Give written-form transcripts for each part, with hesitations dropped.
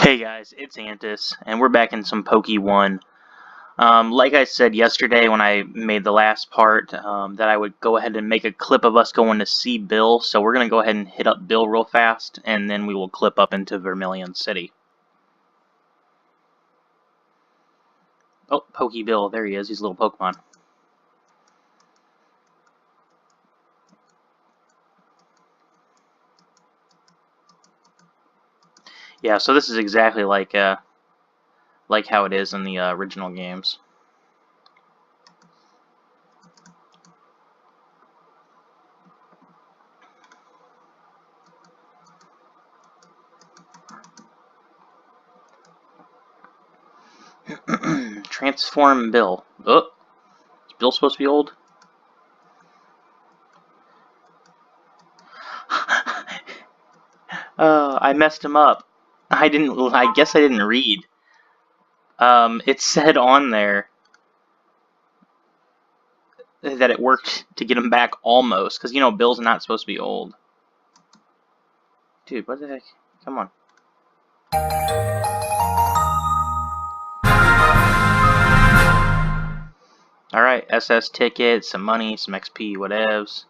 Hey guys, it's Antusj, and we're back in some PokeOne. Like I said yesterday when I made the last part, that I would go ahead and make a clip of us going to see Bill, so we're going to go ahead and hit up Bill real fast, and then we will clip up into Vermilion City. Oh, Bill, there he is, he's a little Pokemon. Yeah, so this is exactly like how it is in the original games. Transform Bill. Oh, is Bill supposed to be old? I messed him up. I guess I didn't read. It said on there that it worked to get him back almost, because, you know, Bill's not supposed to be old. Dude, what the heck? Come on. Alright, SS ticket, some money, some XP, whatevs.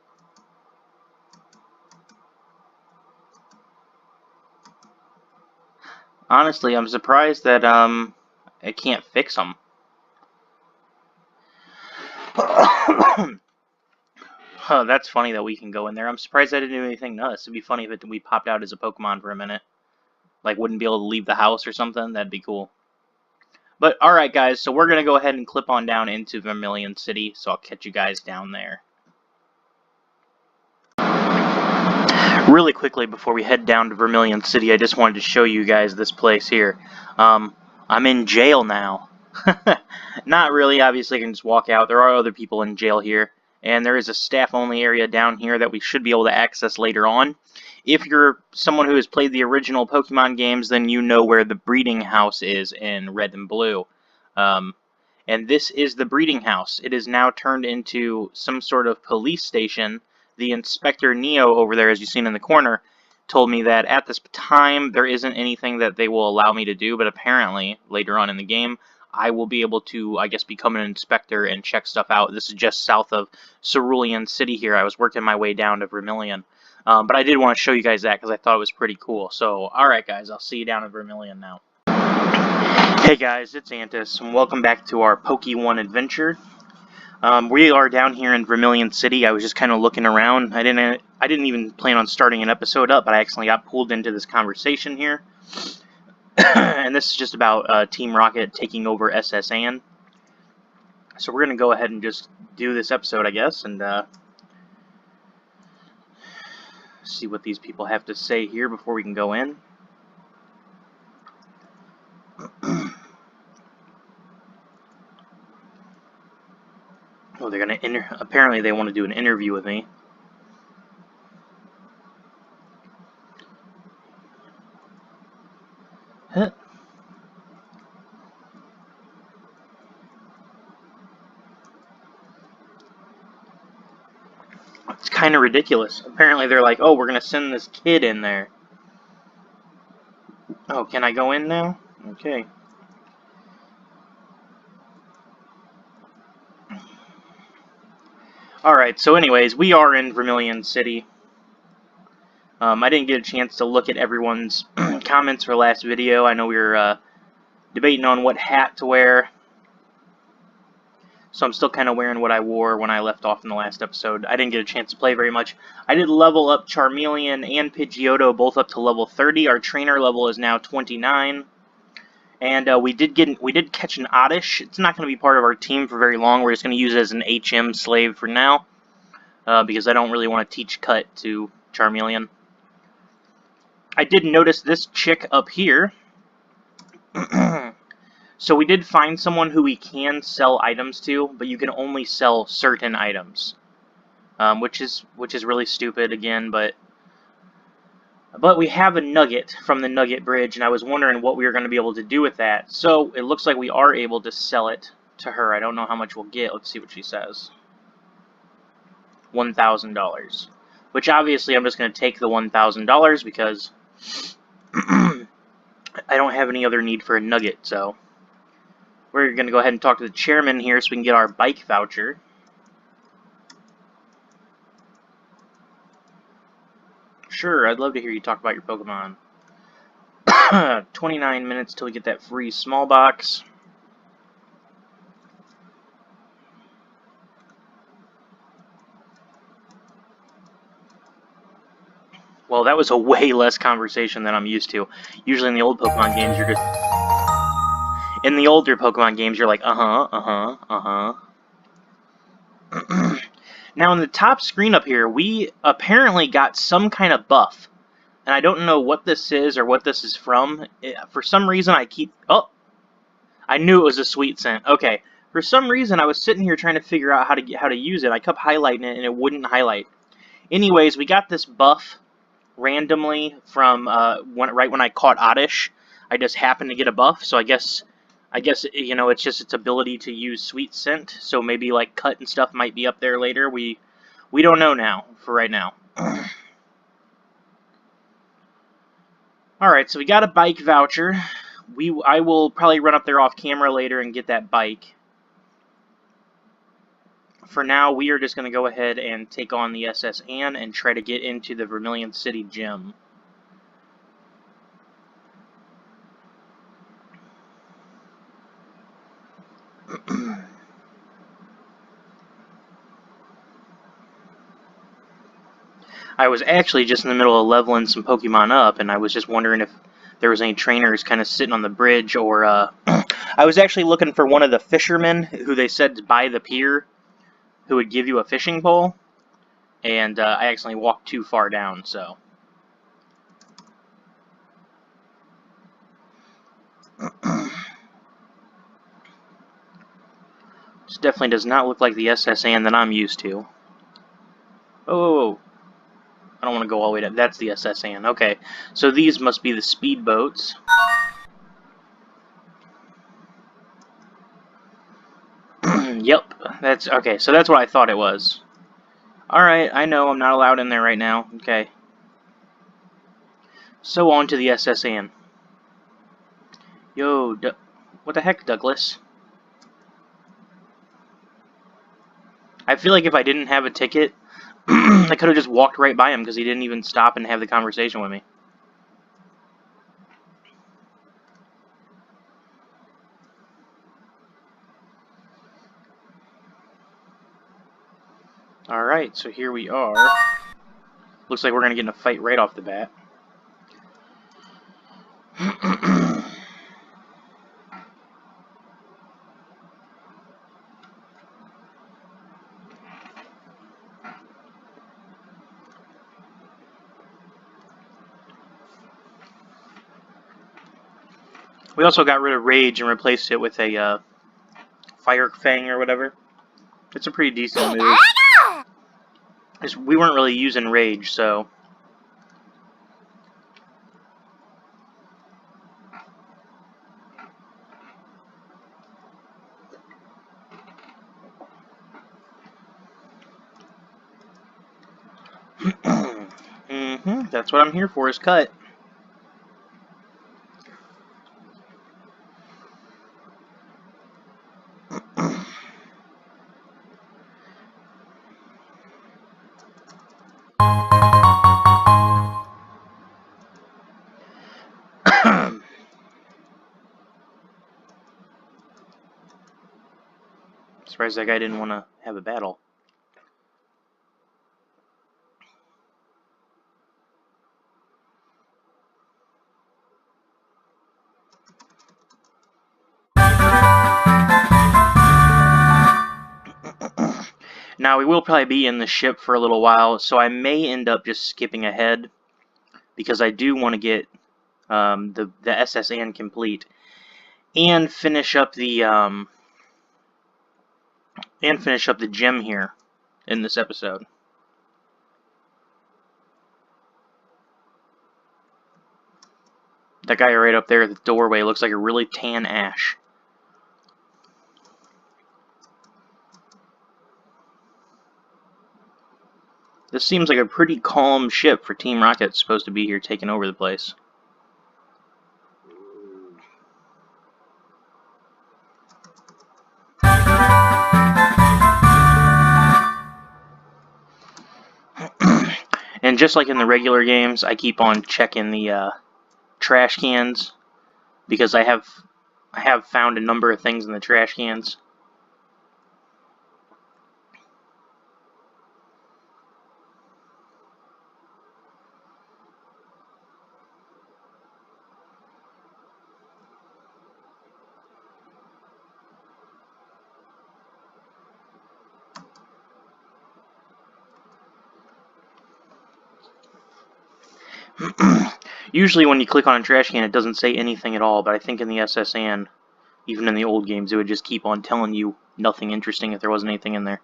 Honestly, I'm surprised that, I can't fix them. Oh, that's funny that we can go in there. I'm surprised I didn't do anything nuts. It'd be funny if we popped out as a Pokemon for a minute. Like, wouldn't be able to leave the house or something. That'd be cool. But, alright guys, so we're gonna go ahead and clip on down into Vermilion City, so I'll catch you guys down there. Really quickly, before we head down to Vermilion City, I just wanted to show you guys this place here. I'm in jail now. Not really, obviously I can just walk out. There are other people in jail here. And there is a staff-only area down here that we should be able to access later on. If you're someone who has played the original Pokemon games, then you know where the breeding house is in Red and Blue. And this is the breeding house. It is now turned into some sort of police station. The Inspector Neo over there, as you've seen in the corner, told me that at this time there isn't anything that they will allow me to do, but apparently later on in the game I will be able to, I guess, become an inspector and check stuff out. This is just south of Vermilion City here. I was working my way down to Vermilion. But I did want to show you guys that because I thought it was pretty cool. So, alright guys, I'll see you down at Vermilion now. Hey guys, it's Antusj, and welcome back to our PokeOne adventure. We are down here in Vermilion City. I was just kind of looking around. I didn't even plan on starting an episode up, but I accidentally got pulled into this conversation here. And this is just about Team Rocket taking over SS Anne. So we're going to go ahead and just do this episode, I guess, and see what these people have to say here before we can go in. Oh, they're going to apparently they want to do an interview with me. Huh. It's kind of ridiculous. Apparently they're like, oh, we're going to send this kid in there. Oh, can I go in now? Okay. Alright, so anyways, we are in Vermilion City. I didn't get a chance to look at everyone's comments for last video. I know we were debating on what hat to wear. So I'm still kind of wearing what I wore when I left off in the last episode. I didn't get a chance to play very much. I did level up Charmeleon and Pidgeotto both up to level 30. Our trainer level is now 29. And we did catch an Antusj. It's not going to be part of our team for very long. We're just going to use it as an HM slave for now. Because I don't really want to teach Cut to Charmeleon. I did notice this chick up here. So we did find someone who we can sell items to, but you can only sell certain items. Which is really stupid again, but we have a nugget from the Nugget Bridge, and I was wondering what we were going to be able to do with that. So it looks like we are able to sell it to her. I don't know how much we'll get. Let's see what she says. $1,000. Which obviously I'm just going to take the $1,000 because I don't have any other need for a nugget, so we're going to go ahead and talk to the chairman here so we can get our bike voucher. Sure, I'd love to hear you talk about your Pokemon. 29 minutes till we get that free small box. Well, that was a way less conversation than I'm used to. Usually in the old Pokemon games, you're just... In the older Pokemon games, you're like, Now, in the top screen up here, we apparently got some kind of buff. And I don't know what this is or what this is from. For some reason, I keep... Oh! I knew it was a sweet scent. Okay. For some reason, I was sitting here trying to figure out how to use it. I kept highlighting it, and it wouldn't highlight. Anyways, we got this buff randomly from right when I caught Antusj. I just happened to get a buff, so I guess you know, it's just its ability to use sweet scent. So maybe like cut and stuff might be up there later. We don't know now for right now. All right, so we got a bike voucher. I will probably run up there off camera later and get that bike. For now, we are just going to go ahead and take on the SS Anne and try to get into the Vermilion City Jim. I was actually just in the middle of leveling some Pokemon up, and I was just wondering if there was any trainers kind of sitting on the bridge, or I was actually looking for one of the fishermen who they said by the pier who would give you a fishing pole, and I accidentally walked too far down, so... This definitely does not look like the SS Anne that I'm used to. Oh, I don't want to go all the way down. That's the SS Anne. Okay, so these must be the speedboats. Yep, that's okay. So that's what I thought it was. All right, I know I'm not allowed in there right now. Okay. So on to the SS Anne. Yo, what the heck, Douglas? I feel like if I didn't have a ticket, I could have just walked right by him because he didn't even stop and have the conversation with me. Alright, so here we are. Looks like we're going to get in a fight right off the bat. We also got rid of Rage and replaced it with a Fire Fang or whatever. It's a pretty decent move. We weren't really using Rage, so... That's what I'm here for, is cut. Surprised that guy didn't want to have a battle. Now, we will probably be in the ship for a little while, so I may end up just skipping ahead, because I do want to get the SS Anne complete, and finish up the gym here in this episode. That guy right up there at the doorway looks like a really tan ash. This seems like a pretty calm ship for Team Rocket's supposed to be here taking over the place. And just like in the regular games, I keep on checking the trash cans because I have found a number of things in the trash cans. Usually when you click on a trash can, it doesn't say anything at all, but I think in the SSN, even in the old games, it would just keep on telling you nothing interesting if there wasn't anything in there.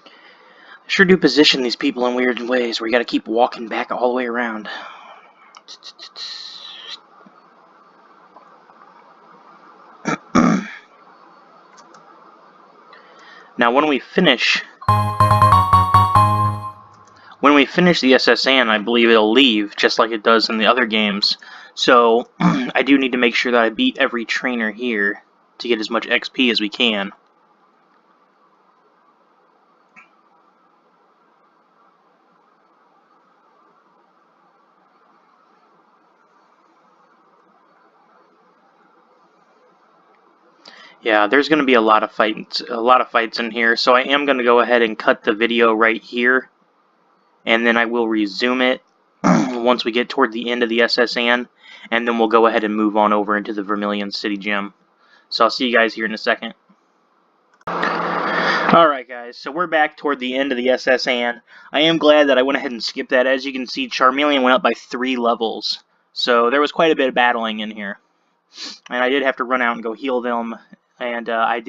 I sure do position these people in weird ways where you gotta keep walking back all the way around. Now when we finish the SSN, I believe it'll leave just like it does in the other games. So I do need to make sure that I beat every trainer here to get as much XP as we can. Yeah, there's going to be a lot of fights in here, so I am going to go ahead and cut the video right here, and then I will resume it once we get toward the end of the SSN, and then we'll go ahead and move on over into the Vermilion City Jim. So I'll see you guys here in a second. Alright guys, so we're back toward the end of the SSN. I am glad that I went ahead and skipped that. As you can see, Charmeleon went up by 3 levels, so there was quite a bit of battling in here. And I did have to run out and go heal them. And I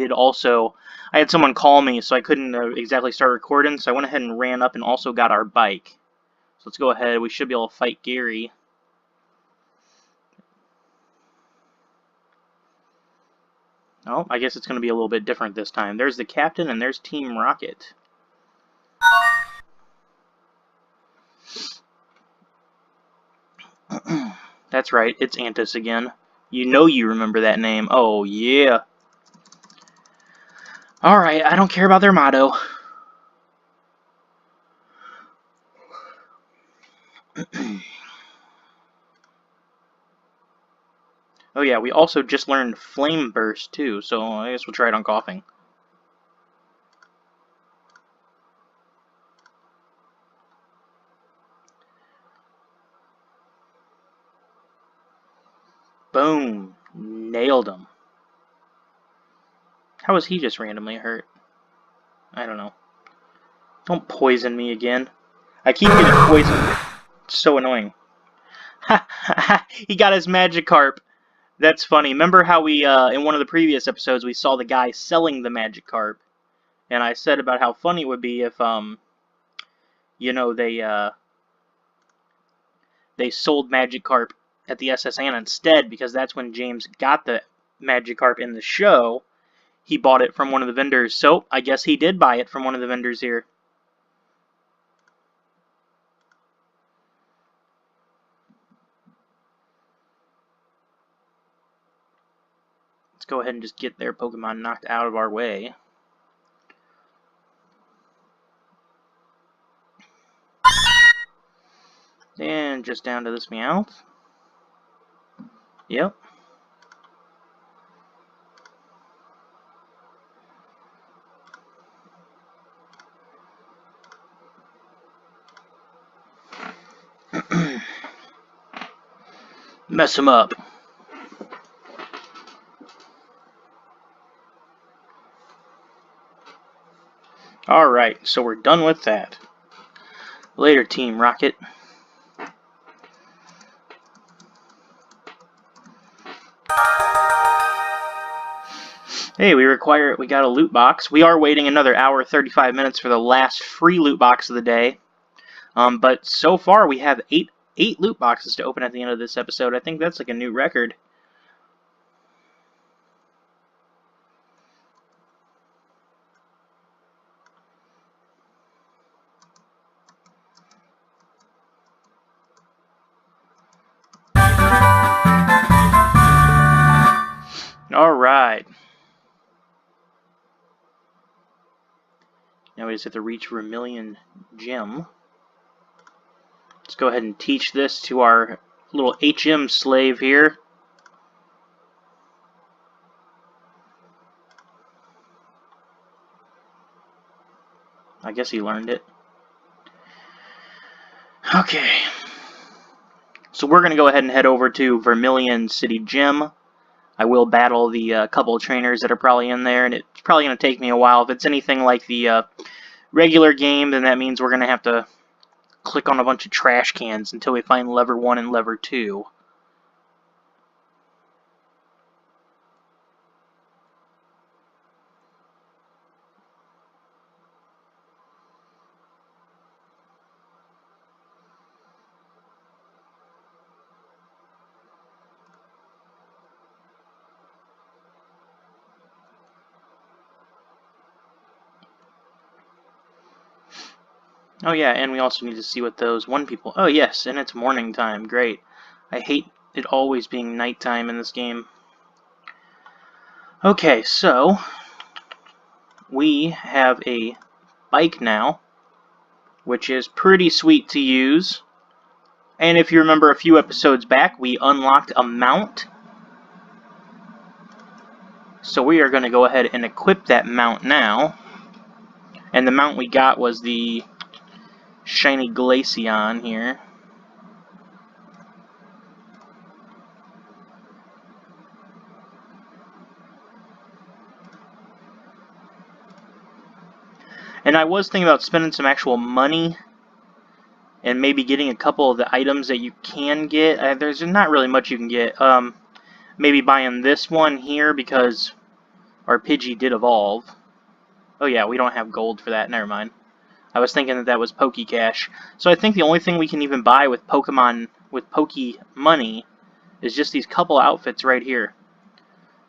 had someone call me, so I couldn't exactly start recording, so I went ahead and ran up and also got our bike. So let's go ahead. We should be able to fight Gary. Oh, I guess it's going to be a little bit different this time. There's the captain, and there's Team Rocket. That's right, it's Antusj again. You know you remember that name. Oh, yeah. Alright, I don't care about their motto. Oh yeah, we also just learned Flame Burst too, so I guess we'll try it on Coughing. Boom! Nailed him. How was he just randomly hurt? I don't know. Don't poison me again. I keep getting poisoned. It's so annoying. He got his Magikarp. That's funny. Remember how we, in one of the previous episodes, we saw the guy selling the Magikarp? And I said about how funny it would be if, you know, they sold Magikarp at the SSN instead, because that's when James got the Magikarp in the show. He bought it from one of the vendors, so I guess he did buy it from one of the vendors here. Let's go ahead and just get their Pokemon knocked out of our way. And just down to this Meowth. Yep. Mess him up. Alright, so we're done with that. Later, Team Rocket. Hey, we got a loot box. We are waiting another hour, 35 minutes for the last free loot box of the day. But so far we have eight loot boxes to open at the end of this episode. I think that's like a new record. Alright. Now we just have to reach Vermilion Jim. Let's go ahead and teach this to our little HM slave here. I guess he learned it. Okay. So we're going to go ahead and head over to Vermilion City Jim. I will battle the couple of trainers that are probably in there, and it's probably going to take me a while. If it's anything like the regular game, then that means we're going to have to click on a bunch of trash cans until we find lever 1 and lever 2. Oh yeah, and we also need to see what those one people... Oh yes, and it's morning time. Great. I hate it always being nighttime in this game. Okay, so we have a bike now, which is pretty sweet to use. And if you remember a few episodes back, we unlocked a mount. So we are going to go ahead and equip that mount now. And the mount we got was the shiny Glaceon here. And I was thinking about spending some actual money and maybe getting a couple of the items that you can get. There's not really much you can get. Maybe buying this one here because our Pidgey did evolve. Oh yeah, we don't have gold for that. Never mind. I was thinking that was Poke Cash. So I think the only thing we can even buy with Pokemon, with Poke money, is just these couple outfits right here.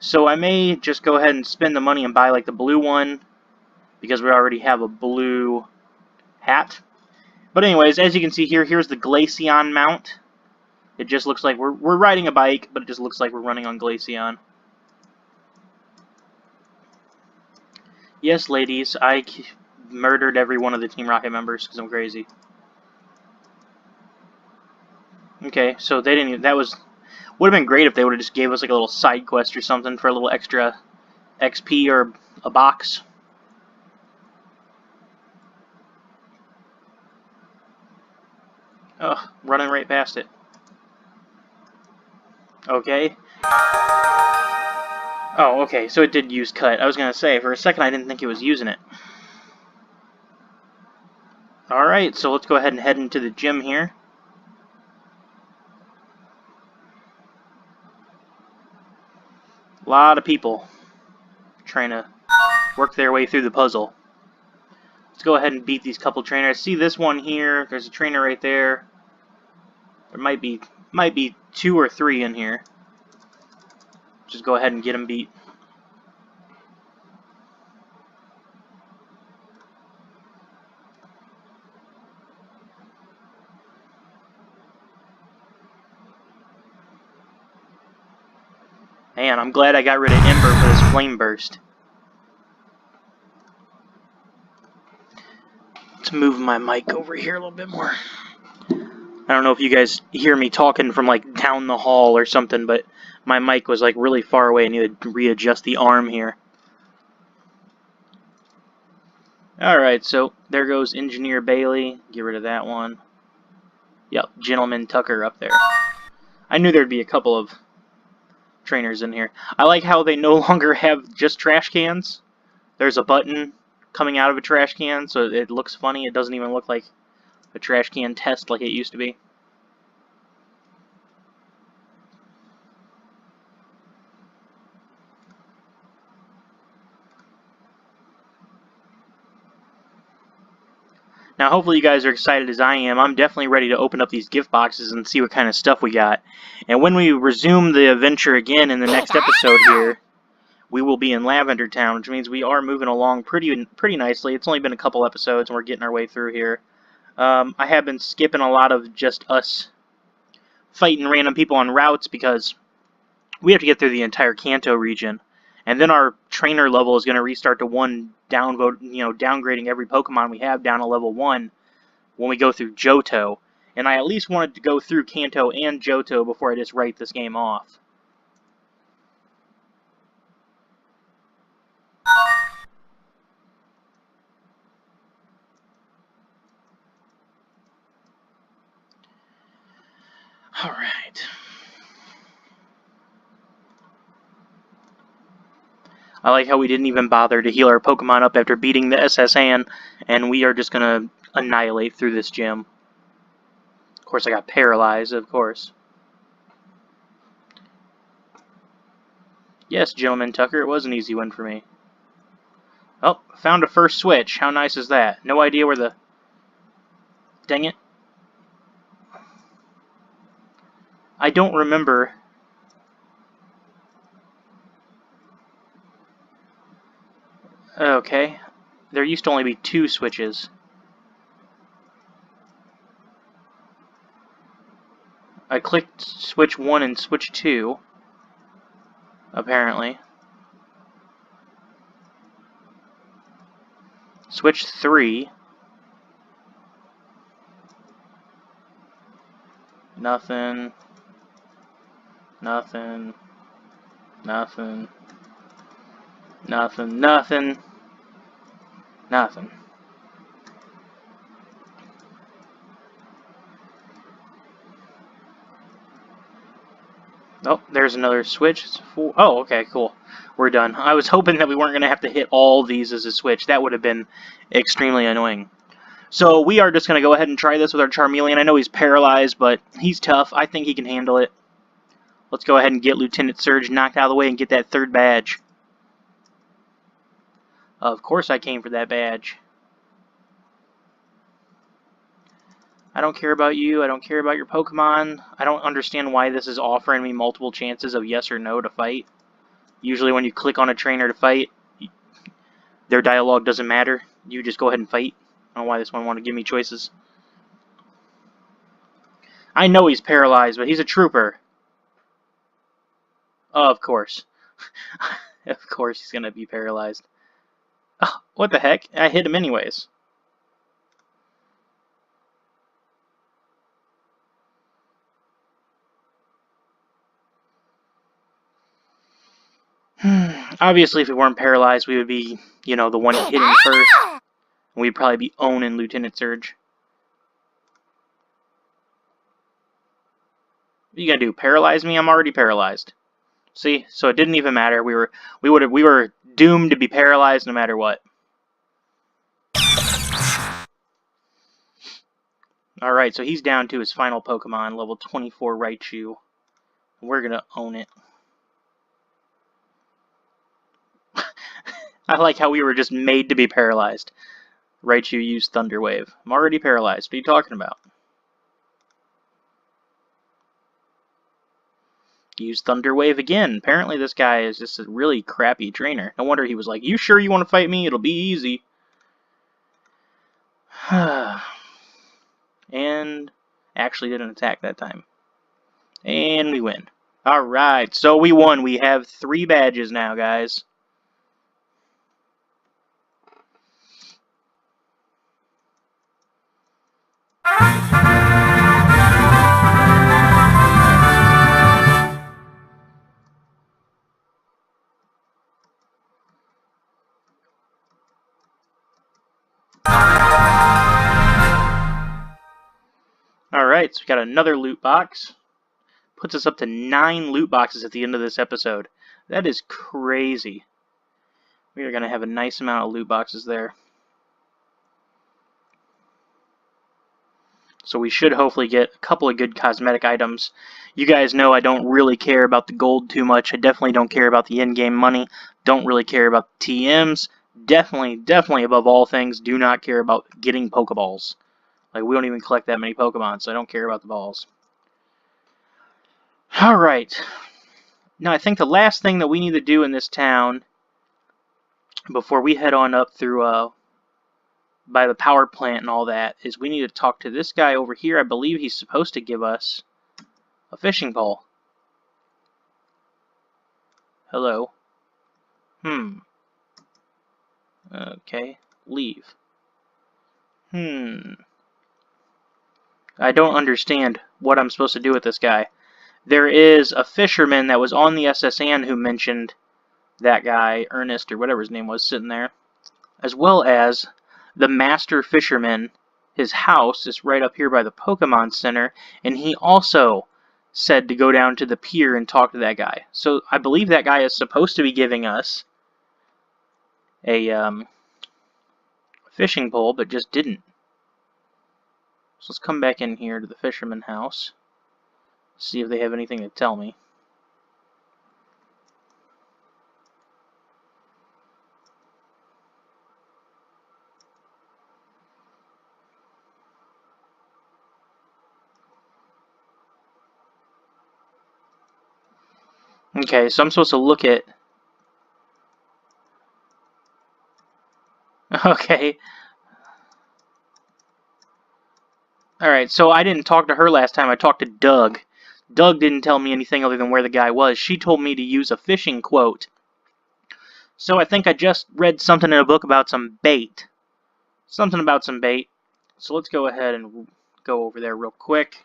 So I may just go ahead and spend the money and buy like the blue one, because we already have a blue hat. But anyways, as you can see here, here's the Glaceon mount. It just looks like we're riding a bike, but it just looks like we're running on Glaceon. Yes, ladies, I murdered every one of the Team Rocket members because I'm crazy. Okay, so they didn't even, that would have been great if they would have just gave us like a little side quest or something for a little extra XP or a box. Ugh, running right past it. Okay. Oh, okay, so it did use cut. I was going to say, for a second I didn't think it was using it. Alright, so let's go ahead and head into the gym here. A lot of people trying to work their way through the puzzle. Let's go ahead and beat these couple trainers. See this one here? There's a trainer right there. There might be 2 or 3 in here. Just go ahead and get them beat. Man, I'm glad I got rid of Ember for this flame burst. Let's move my mic over here a little bit more. I don't know if you guys hear me talking from like down the hall or something, but my mic was like really far away. I need to readjust the arm here. Alright, so there goes Engineer Bailey. Get rid of that one. Yep, Gentleman Tucker up there. I knew there'd be a couple of trainers in here. I like how they no longer have just trash cans. There's a button coming out of a trash can, so it looks funny. It doesn't even look like a trash can test like it used to be. Now, hopefully you guys are excited as I am. I'm definitely ready to open up these gift boxes and see what kind of stuff we got. And when we resume the adventure again in the next episode here, we will be in Lavender Town, which means we are moving along pretty nicely. It's only been a couple episodes, and we're getting our way through here. I have been skipping a lot of just us fighting random people on routes because we have to get through the entire Kanto region. And then our trainer level is going to restart to 1, downgrading every Pokemon we have down to level 1 when we go through Johto. And I at least wanted to go through Kanto and Johto before I just write this game off. Alright. I like how we didn't even bother to heal our Pokemon up after beating the SSN, and we are just gonna annihilate through this gym. Of course, I got paralyzed, of course. Yes, Gentleman Tucker, it was an easy win for me. Oh, found a first switch. How nice is that? No idea where the... Dang it. I don't remember... Okay. There used to only be 2 switches. I clicked switch 1 and switch 2. Apparently. Switch 3. Nothing. Nothing. Nothing. Nothing. Nothing. Nothing. Oh, there's another switch. It's full. Oh, okay, cool. We're done. I was hoping that we weren't going to have to hit all these as a switch. That would have been extremely annoying. So we are just going to go ahead and try this with our Charmeleon. I know he's paralyzed, but he's tough. I think he can handle it. Let's go ahead and get Lieutenant Surge knocked out of the way and get that 3rd badge. Of course I came for that badge. I don't care about you. I don't care about your Pokemon. I don't understand why this is offering me multiple chances of yes or no to fight. Usually when you click on a trainer to fight, their dialogue doesn't matter. You just go ahead and fight. I don't know why this one wanted to give me choices. I know he's paralyzed, but he's a trooper. Oh, of course. Of course he's going to be paralyzed. Oh, what the heck? I hit him anyways. Obviously, if we weren't paralyzed, we would be, the one hitting first. And we'd probably be owning Lieutenant Surge. What are you gonna do? Paralyze me? I'm already paralyzed. See? So it didn't even matter. We were doomed to be paralyzed no matter what. Alright, so he's down to his final Pokemon, level 24 Raichu. We're gonna own it. I like how we were just made to be paralyzed. Raichu used Thunder Wave. I'm already paralyzed. What are you talking about? Use Thunder Wave again. Apparently this guy is just a really crappy trainer. No wonder he was like, you sure you want to fight me? It'll be easy. And actually didn't attack that time. And we win. Alright, so we won. We have 3 badges now, guys. Alright, so we got another loot box. Puts us up to 9 loot boxes at the end of this episode. That is crazy. We are going to have a nice amount of loot boxes there. So we should hopefully get a couple of good cosmetic items. You guys know I don't really care about the gold too much. I definitely don't care about the in-game money. Don't really care about the TMs. Definitely above all things, do not care about getting Pokeballs. Like, we don't even collect that many Pokemon, so I don't care about the balls. Alright. Now, I think the last thing that we need to do in this town before we head on up through, by the power plant and all that, is we need to talk to this guy over here. I believe he's supposed to give us a fishing pole. Hello. Okay, leave. I don't understand what I'm supposed to do with this guy. There is a fisherman that was on the SSN who mentioned that guy, Ernest, or whatever his name was, sitting there. As well as the master fisherman. His house is right up here by the Pokemon Center, and he also said to go down to the pier and talk to that guy. So I believe that guy is supposed to be giving us a fishing pole, but just didn't. So let's come back in here to the fisherman house, see if they have anything to tell me. Okay, so I'm supposed to look at... Okay. Alright, so I didn't talk to her last time, I talked to Doug. Doug didn't tell me anything other than where the guy was. She told me to use a fishing quote. So I think I just read something in a book about some bait. Something about some bait. So let's go ahead and go over there real quick.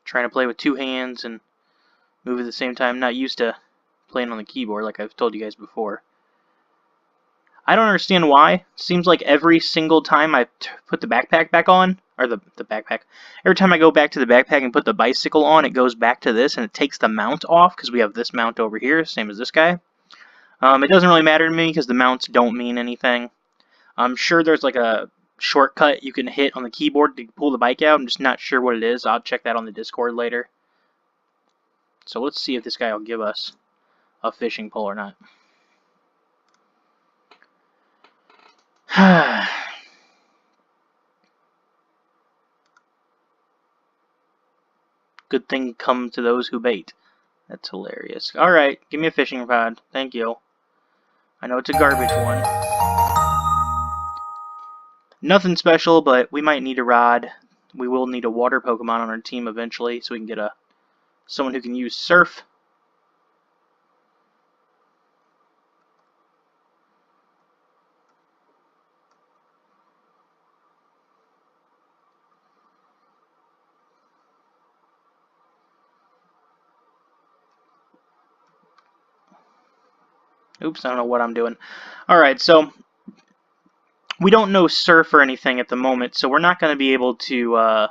Trying to play with two hands and move at the same time. Not used to playing on the keyboard like I've told you guys before. I don't understand why. Seems like every single time I put the backpack back on, or the backpack, every time I go back to the backpack and put the bicycle on, it goes back to this and it takes the mount off because we have this mount over here, same as this guy. It doesn't really matter to me because the mounts don't mean anything. I'm sure there's like a shortcut you can hit on the keyboard to pull the bike out. I'm just not sure what it is. I'll check that on the Discord later. So let's see if this guy will give us a fishing pole or not. Good thing comes to those who bait. That's hilarious. Alright, give me a fishing rod. Thank you. I know it's a garbage one. Nothing special, but we might need a rod. We will need a water Pokemon on our team eventually, so we can get someone who can use Surf. Oops, I don't know what I'm doing. Alright, so we don't know Surf or anything at the moment, so we're not going to be able to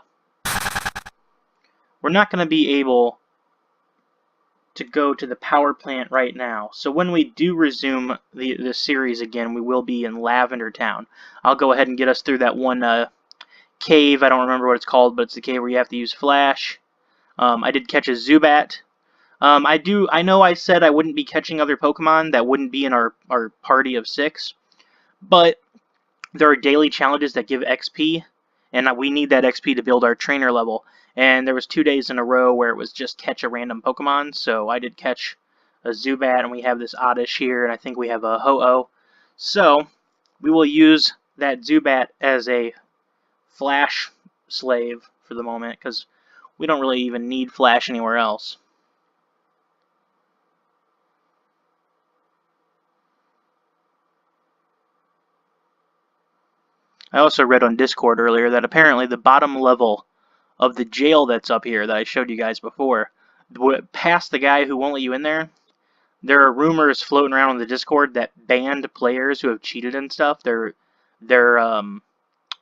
go to the power plant right now. So when we do resume the series again, we will be in Lavender Town. I'll go ahead and get us through that one cave. I don't remember what it's called, but it's the cave where you have to use Flash. I did catch a Zubat. I know I said I wouldn't be catching other Pokemon that wouldn't be in our party of 6, but there are daily challenges that give XP, and we need that XP to build our trainer level. And there was 2 days in a row where it was just catch a random Pokemon, so I did catch a Zubat, and we have this Oddish here, and I think we have a Ho-Oh. So we will use that Zubat as a Flash slave for the moment, because we don't really even need Flash anywhere else. I also read on Discord earlier that apparently the bottom level of the jail that's up here that I showed you guys before, past the guy who won't let you in there, there are rumors floating around on the Discord that banned players who have cheated and stuff, their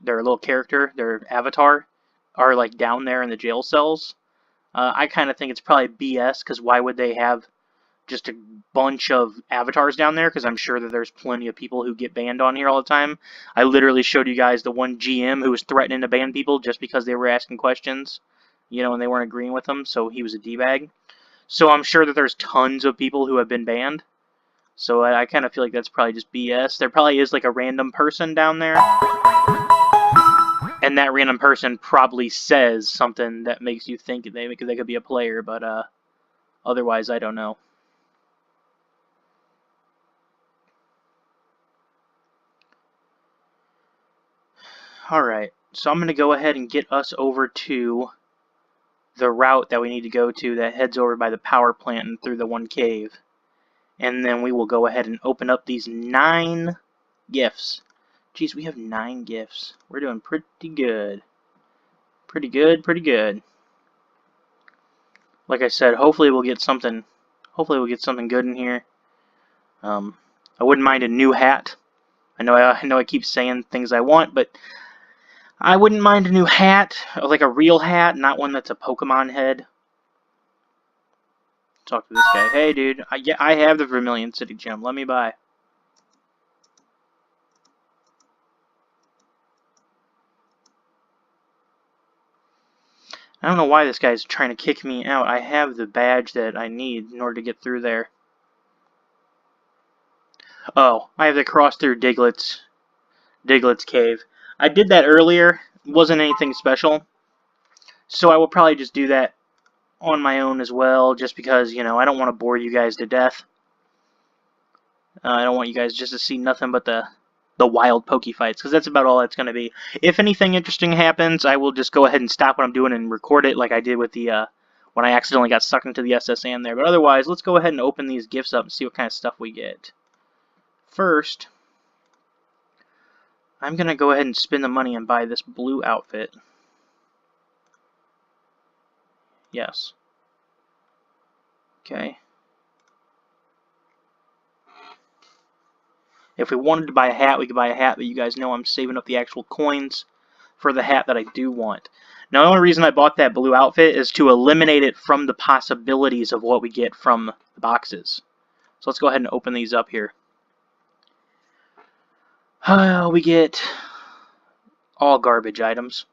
little character, their avatar, are like down there in the jail cells. I kind of think it's probably BS, because why would they have just a bunch of avatars down there? Because I'm sure that there's plenty of people who get banned on here all the time. I literally showed you guys the one GM who was threatening to ban people just because they were asking questions, and they weren't agreeing with them, so he was a D-bag. So I'm sure that there's tons of people who have been banned. So I kind of feel like that's probably just BS. There probably is like a random person down there, and that random person probably says something that makes you think they could be a player, but otherwise I don't know. Alright, so I'm going to go ahead and get us over to the route that we need to go to that heads over by the power plant and through the one cave. And then we will go ahead and open up these 9 gifts. Jeez, we have 9 gifts. We're doing pretty good. Pretty good, pretty good. Like I said, hopefully we'll get something. Hopefully we'll get something good in here. I wouldn't mind a new hat. I know I keep saying things I want, but I wouldn't mind a new hat, like a real hat, not one that's a Pokemon head. Talk to this guy. Hey, dude. Yeah, I have the Vermilion City Jim. Let me buy. I don't know why this guy's trying to kick me out. I have the badge that I need in order to get through there. Oh, I have to cross through Diglett's cave. I did that earlier. It wasn't anything special. So I will probably just do that on my own as well, just because, you know, I don't want to bore you guys to death. I don't want you guys just to see nothing but the wild Poke fights, because that's about all it's going to be. If anything interesting happens, I will just go ahead and stop what I'm doing and record it like I did with the, when I accidentally got sucked into the SSN there. But otherwise, let's go ahead and open these gifts up and see what kind of stuff we get. First, I'm going to go ahead and spend the money and buy this blue outfit. Yes. Okay. If we wanted to buy a hat, we could buy a hat, but you guys know I'm saving up the actual coins for the hat that I do want. Now, the only reason I bought that blue outfit is to eliminate it from the possibilities of what we get from the boxes. So let's go ahead and open these up here. We get all garbage items.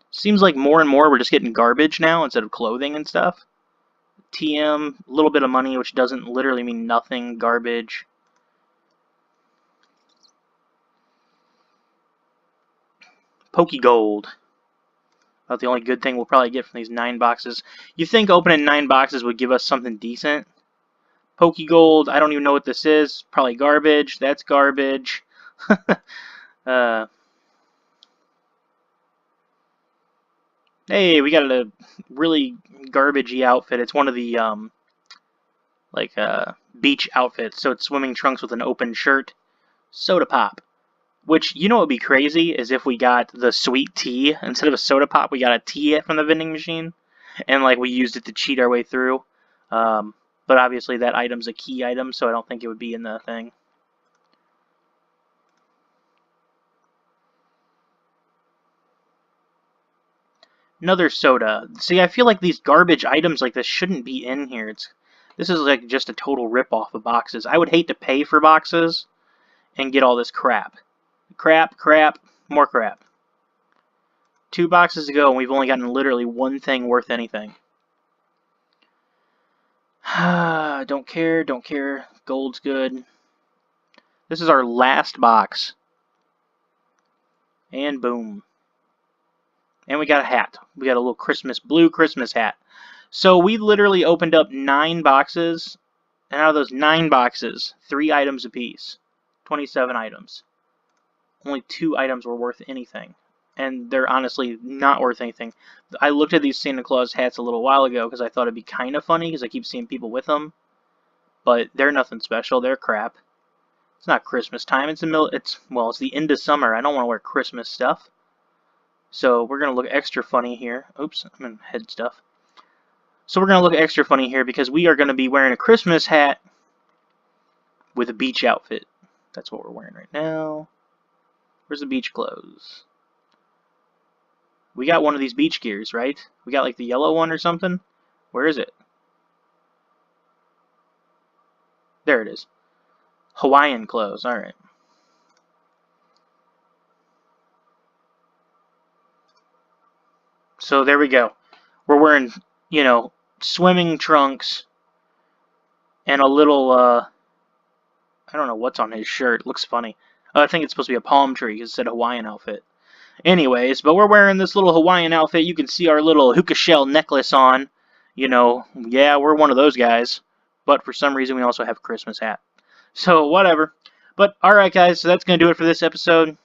Seems like more and more we're just getting garbage now instead of clothing and stuff. TM, a little bit of money, which doesn't literally mean nothing. Garbage. PokeGold. About the only good thing we'll probably get from these 9 boxes. You think opening 9 boxes would give us something decent? PokeGold, I don't even know what this is. Probably garbage. That's garbage. Hey, we got a really garbagey outfit. It's one of the beach outfits. So it's swimming trunks with an open shirt. Soda pop. Which, you know what would be crazy is if we got the sweet tea. Instead of a soda pop, we got a tea from the vending machine. And like we used it to cheat our way through. But obviously that item's a key item, so I don't think it would be in the thing. Another soda. See, I feel like these garbage items like this shouldn't be in here. This is like just a total rip-off of boxes. I would hate to pay for boxes and get all this crap. Crap, crap, more crap. 2 boxes to go, and we've only gotten literally 1 thing worth anything. Don't care, don't care. Gold's good. This is our last box. And boom. And we got a hat. We got a little blue Christmas hat. So we literally opened up 9 boxes, and out of those 9 boxes, 3 items apiece. 27 items. Only 2 items were worth anything. And they're honestly not worth anything. I looked at these Santa Claus hats a little while ago because I thought it'd be kind of funny because I keep seeing people with them. But they're nothing special. They're crap. It's not Christmas time. It's the end of summer. I don't want to wear Christmas stuff. So we're going to look extra funny here. Oops, I'm in head stuff. So we're going to look extra funny here because we are going to be wearing a Christmas hat with a beach outfit. That's what we're wearing right now. Where's the beach clothes? We got one of these beach gears, right? We got like the yellow one or something. Where is it? There it is. Hawaiian clothes. All right. So there we go. We're wearing, you know, swimming trunks and a little, I don't know what's on his shirt. It looks funny. I think it's supposed to be a palm tree because it said Hawaiian outfit. Anyways, but we're wearing this little Hawaiian outfit. You can see our little hookah shell necklace on. You know, yeah, we're one of those guys. But for some reason, we also have a Christmas hat. So, whatever. But, alright guys, so that's going to do it for this episode.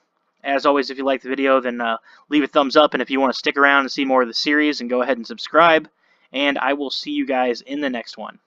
As always, if you like the video, then leave a thumbs up, and if you want to stick around and see more of the series, then go ahead and subscribe, and I will see you guys in the next one.